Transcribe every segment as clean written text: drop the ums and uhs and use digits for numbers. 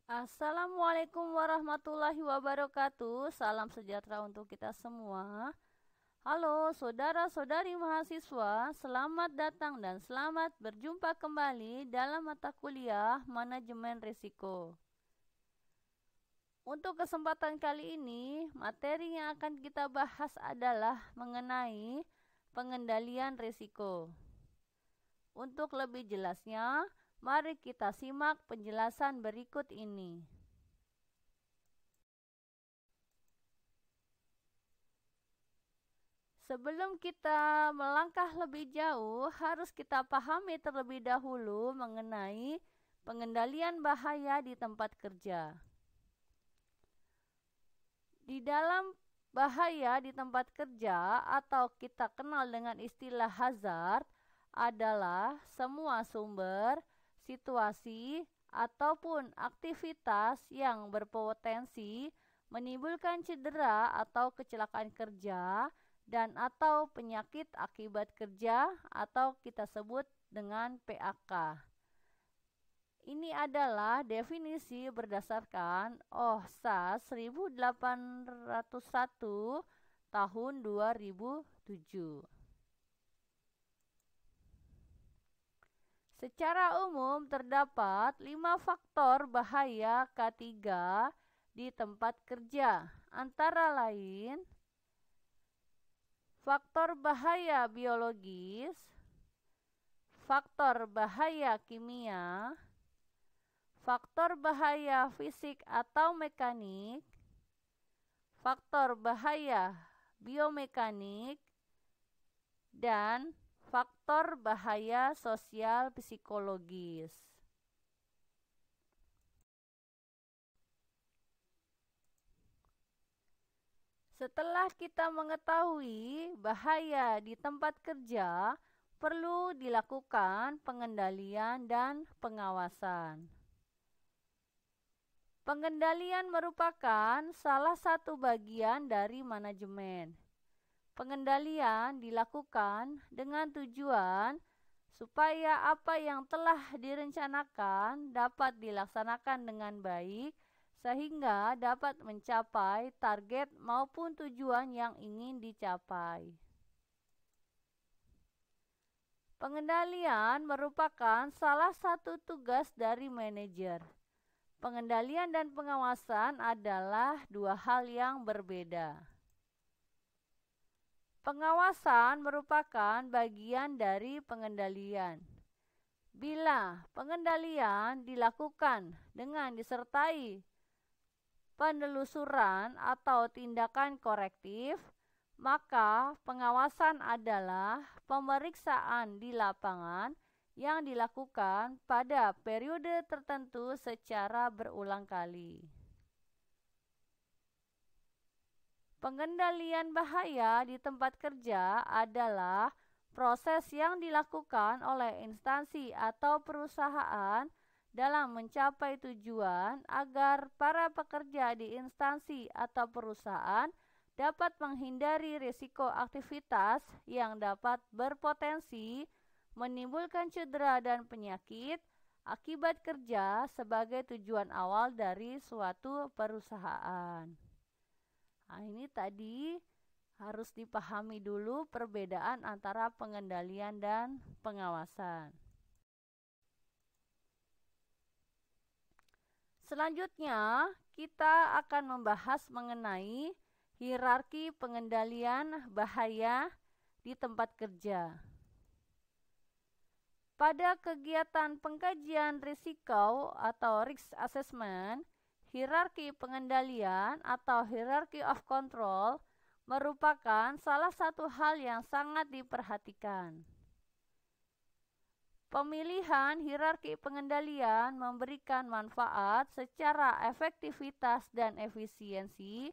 Assalamualaikum warahmatullahi wabarakatuh. Salam sejahtera untuk kita semua. Halo saudara-saudari mahasiswa, selamat datang dan selamat berjumpa kembali dalam mata kuliah Manajemen Risiko. Untuk kesempatan kali ini, materi yang akan kita bahas adalah mengenai pengendalian risiko. Untuk lebih jelasnya, mari kita simak penjelasan berikut ini. Sebelum kita melangkah lebih jauh, harus kita pahami terlebih dahulu mengenai pengendalian bahaya di tempat kerja. Di dalam bahaya di tempat kerja atau kita kenal dengan istilah hazard adalah semua sumber, situasi, ataupun aktivitas yang berpotensi menimbulkan cedera atau kecelakaan kerja dan atau penyakit akibat kerja atau kita sebut dengan PAK. Ini adalah definisi berdasarkan OHSAS 1801 tahun 2007. Secara umum terdapat 5 faktor bahaya K3 di tempat kerja, antara lain faktor bahaya biologis, faktor bahaya kimia, faktor bahaya fisik atau mekanik, faktor bahaya biomekanik, dan faktor bahaya sosial psikologis. Setelah kita mengetahui bahaya di tempat kerja, perlu dilakukan pengendalian dan pengawasan. Pengendalian merupakan salah satu bagian dari manajemen. Pengendalian dilakukan dengan tujuan supaya apa yang telah direncanakan dapat dilaksanakan dengan baik sehingga dapat mencapai target maupun tujuan yang ingin dicapai. Pengendalian merupakan salah satu tugas dari manajer. Pengendalian dan pengawasan adalah dua hal yang berbeda. Pengawasan merupakan bagian dari pengendalian. Bila pengendalian dilakukan dengan disertai penelusuran atau tindakan korektif, maka pengawasan adalah pemeriksaan di lapangan yang dilakukan pada periode tertentu secara berulang kali. Pengendalian bahaya di tempat kerja adalah proses yang dilakukan oleh instansi atau perusahaan dalam mencapai tujuan agar para pekerja di instansi atau perusahaan dapat menghindari risiko aktivitas yang dapat berpotensi menimbulkan cedera dan penyakit akibat kerja sebagai tujuan awal dari suatu perusahaan. Nah, ini tadi harus dipahami dulu perbedaan antara pengendalian dan pengawasan. Selanjutnya, kita akan membahas mengenai hierarki pengendalian bahaya di tempat kerja. Pada kegiatan pengkajian risiko atau risk assessment, hierarki pengendalian atau hierarchy of control merupakan salah satu hal yang sangat diperhatikan. Pemilihan hierarki pengendalian memberikan manfaat secara efektivitas dan efisiensi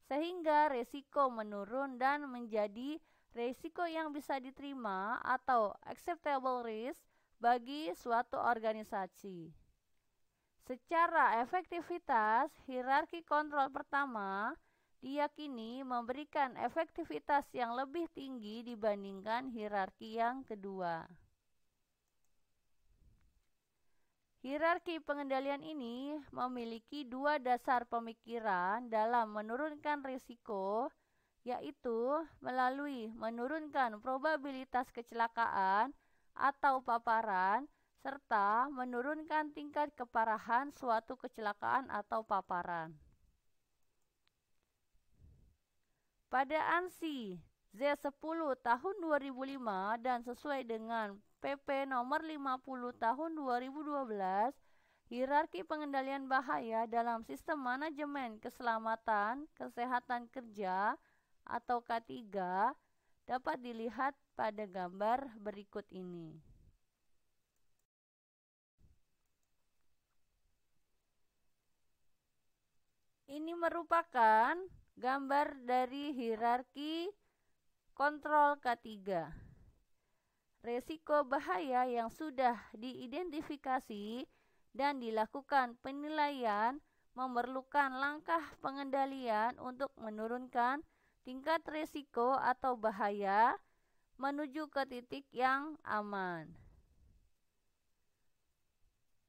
sehingga risiko menurun dan menjadi risiko yang bisa diterima atau acceptable risk bagi suatu organisasi. Secara efektivitas, hierarki kontrol pertama diyakini memberikan efektivitas yang lebih tinggi dibandingkan hierarki yang kedua. Hierarki pengendalian ini memiliki dua dasar pemikiran dalam menurunkan risiko, yaitu melalui menurunkan probabilitas kecelakaan atau paparan, serta menurunkan tingkat keparahan suatu kecelakaan atau paparan. Pada ANSI Z10 tahun 2005 dan sesuai dengan PP nomor 50 tahun 2012, hierarki pengendalian bahaya dalam sistem manajemen keselamatan kesehatan kerja atau K3 dapat dilihat pada gambar berikut ini. Ini merupakan gambar dari hierarki kontrol K3. Resiko bahaya yang sudah diidentifikasi dan dilakukan penilaian memerlukan langkah pengendalian untuk menurunkan tingkat resiko atau bahaya menuju ke titik yang aman.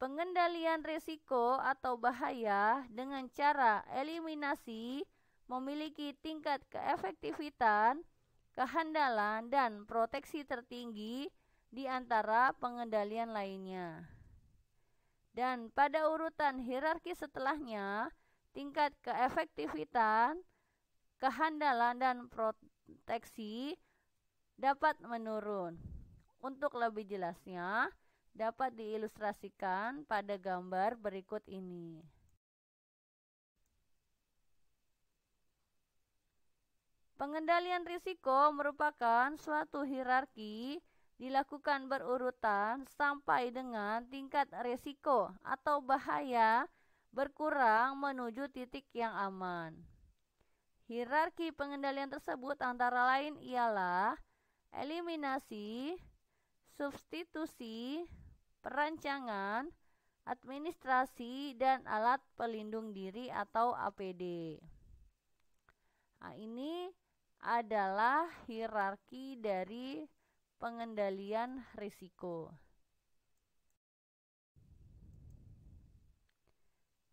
Pengendalian risiko atau bahaya dengan cara eliminasi memiliki tingkat keefektifan, kehandalan, dan proteksi tertinggi di antara pengendalian lainnya. Dan pada urutan hierarki setelahnya, tingkat keefektifan, kehandalan, dan proteksi dapat menurun. Untuk lebih jelasnya, dapat diilustrasikan pada gambar berikut ini. Pengendalian risiko merupakan suatu hierarki dilakukan berurutan sampai dengan tingkat risiko atau bahaya berkurang menuju titik yang aman. Hierarki pengendalian tersebut antara lain ialah eliminasi, substitusi, perancangan, administrasi, dan alat pelindung diri atau APD. Nah, ini adalah hierarki dari pengendalian risiko.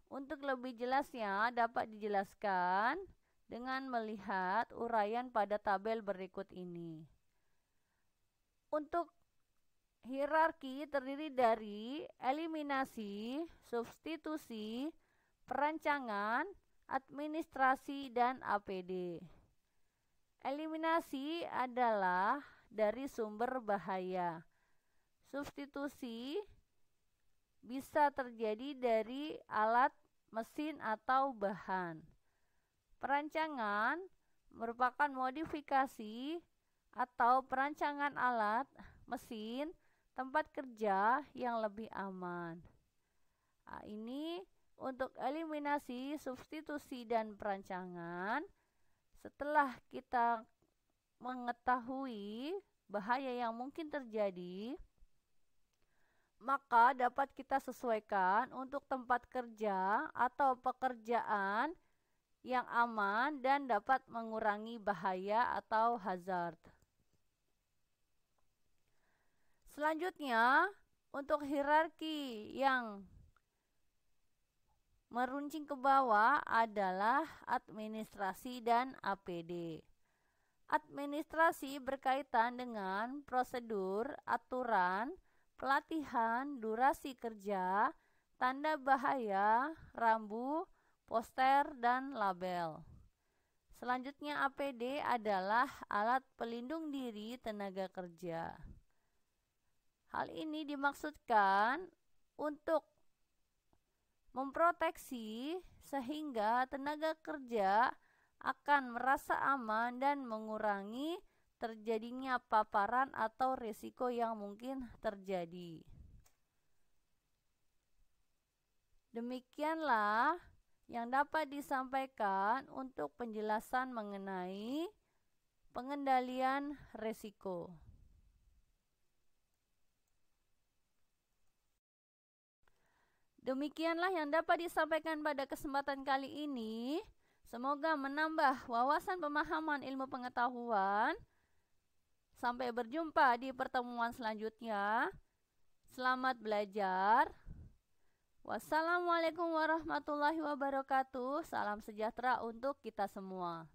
Untuk lebih jelasnya dapat dijelaskan dengan melihat uraian pada tabel berikut ini. Untuk hierarki terdiri dari eliminasi, substitusi, perancangan, administrasi, dan APD. Eliminasi adalah dari sumber bahaya. Substitusi bisa terjadi dari alat, mesin, atau bahan. Perancangan merupakan modifikasi atau perancangan alat, mesin, tempat kerja yang lebih aman. Nah, ini untuk eliminasi, substitusi, dan perancangan. Setelah kita mengetahui bahaya yang mungkin terjadi, maka dapat kita sesuaikan untuk tempat kerja atau pekerjaan yang aman dan dapat mengurangi bahaya atau hazard. Selanjutnya, untuk hierarki yang meruncing ke bawah adalah administrasi dan APD. Administrasi berkaitan dengan prosedur, aturan, pelatihan, durasi kerja, tanda bahaya, rambu, poster, dan label. Selanjutnya APD adalah alat pelindung diri tenaga kerja. Hal ini dimaksudkan untuk memproteksi sehingga tenaga kerja akan merasa aman dan mengurangi terjadinya paparan atau risiko yang mungkin terjadi. Demikianlah yang dapat disampaikan untuk penjelasan mengenai pengendalian risiko. Demikianlah yang dapat disampaikan pada kesempatan kali ini. Semoga menambah wawasan pemahaman ilmu pengetahuan. Sampai berjumpa di pertemuan selanjutnya. Selamat belajar. Wassalamualaikum warahmatullahi wabarakatuh. Salam sejahtera untuk kita semua.